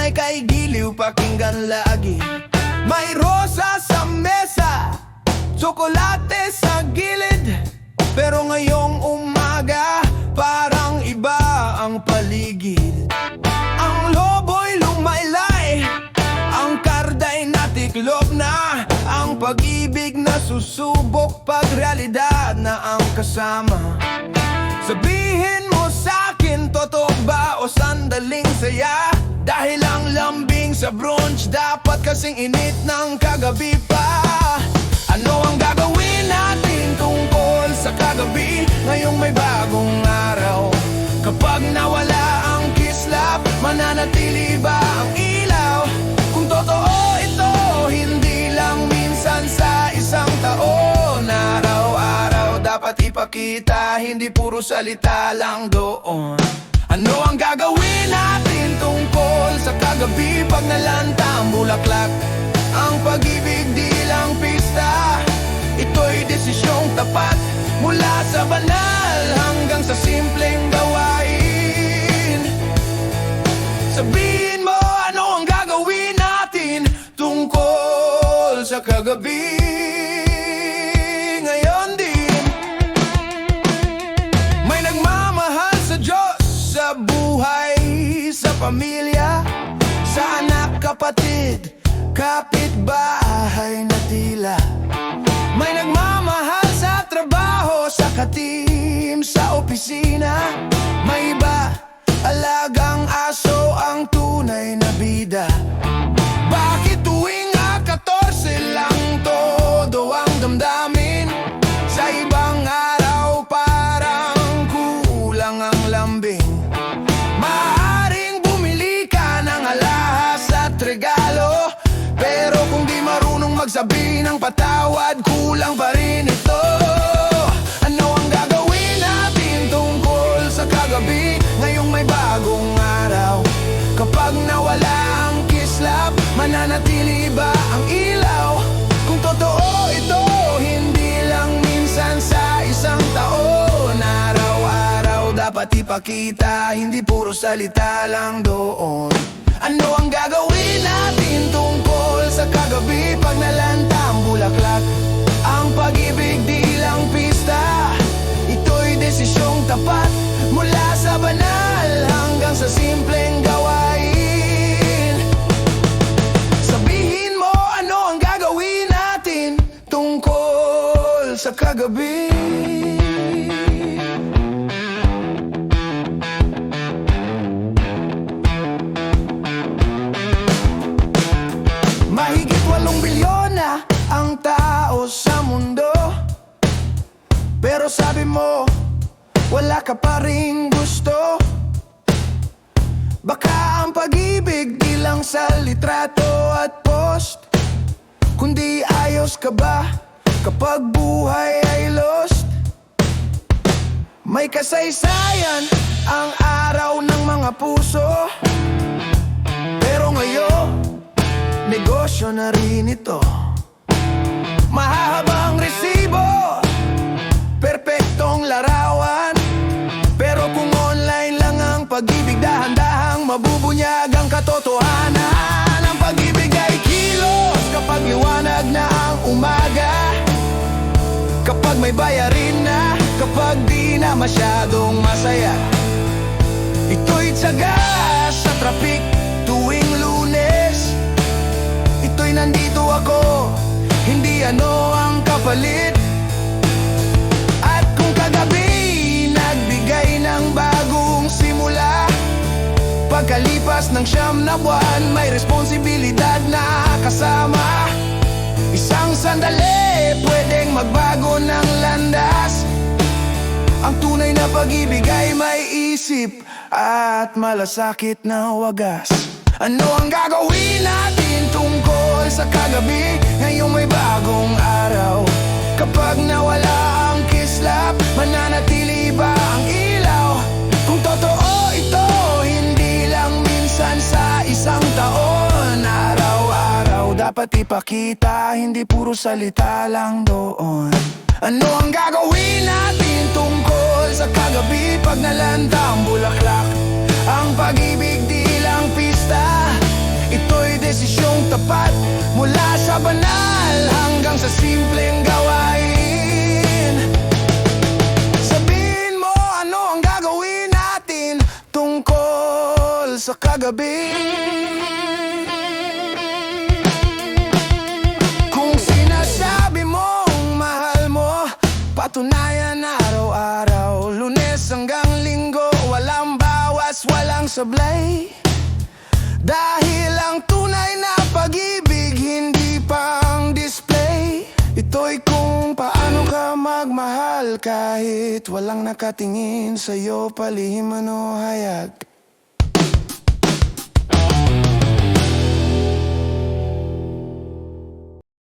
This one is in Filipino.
tunay kay giliw, pakinggan lagi. May rosa sa mesa, tsokolate sa gilid, pero ngayong umaga parang iba ang paligid. Ang lobo'y lumaylay, ang karda'y natiklop na, ang pag-ibig na susubok pag realidad na ang kasama. Sabihin mo sa'kin, totoo ba o sandaling saya? Dahil ang lambing sa brunch dapat kasing init ng kagabi pa. Ano ang gagawin natin tungkol sa kagabi? Ngayong may bagong araw. Kapag nawala ang kislap, mananatili ba ang ilaw? Kung totoo ito, hindi lang minsan sa isang taon. Araw-araw dapat ipakita, hindi puro salita lang doon. Ano ang gagawin natin tungkol sa kagabi? Pag nalanta ang bulaklak, ang pag-ibig di lang pista, ito'y desisyong tapat. Mula sa banal hanggang sa simpleng gawain. Sabihin mo, ano ang gagawin natin tungkol sa kagabi? Ngayon din, may nagmamahal sa Diyos, sa buhay, sa pamilya, sa anak, kapatid, kapitbahay na tila. May nagmamahal sa trabaho, sa katim, sa opisina. May iba, alagang aso ang tunay na bida. Bakit tuwing 14 lang todo ang damdamin? Sa ibang araw parang kulang ang lambing. Maaaring bumili ka ng alahas at regalo, pero kung di marunong magsabi ng patawad, kulang pa rin ito. Ano ang gagawin natin tungkol sa kagabi? Ngayong may bagong araw. Kapag nawala ang kislap, mananatili ba ang ilaw? Kung totoo ito, hindi lang minsan sa isang taon. Araw-araw dapat ipakita, hindi puro salita lang doon. Ano ang gagawin natin tungkol sa kagabi? Pag nalanta ang bulaklak, ang pag-ibig di lang pista, ito'y desisyong tapat. Mula sa banal hanggang sa simpleng gawain. Sabihin mo, ano ang gagawin natin tungkol sa kagabi? Mahigit 8 bilyon na ang tao sa mundo, pero sabi mo, wala ka pa ring gusto. Baka ang pag-ibig di lang sa litrato at post, kundi ayos ka ba kapag buhay ay lost? May kasaysayan ang araw ng mga puso, pero ngayon negosyo na rin ito. Mahahabang resibo, perpektong larawan, pero kung online lang ang pag-ibig, dahan-dahang mabubunyag ang katotohanan. Ang pag-ibig ay kilos kapag liwanag na ang umaga, kapag may bayarin na, kapag di na masyadong masaya. Ito'y tiyaga sa trafik tuwing Lunes, ito'y nandito ako, hindi ano ang kapalit. At kung kagabi nagbigay ng bagong simula, pagkalipas ng 9 na buwan, may responsibilidad na kasama. Isang sandali, pwedeng magbago ng landas. Ang tunay na pag-ibig ay may isip at malasakit na wagas. Ano ang gagawin natin tungkol sa kagabi? Ngayong may bagong araw. Kapag nawala ang kislap, mananatili ba ang ilaw? Kung totoo ito, hindi lang minsan sa isang taon. Araw-araw dapat ipakita, hindi puro salita lang doon. Ano ang gagawin natin tungkol sa kagabi? Pag nalanta ang bulaklak, ang pag-ibig di lang pista, gabi. Kung sinasabi mong mahal mo, patunayan araw-araw, Lunes hanggang Linggo, walang bawas, walang sablay. Dahil ang tunay na pag-ibig hindi pang display. Ito'y kung paano ka magmahal kahit walang nakatingin sa'yo, palihim man o hayag.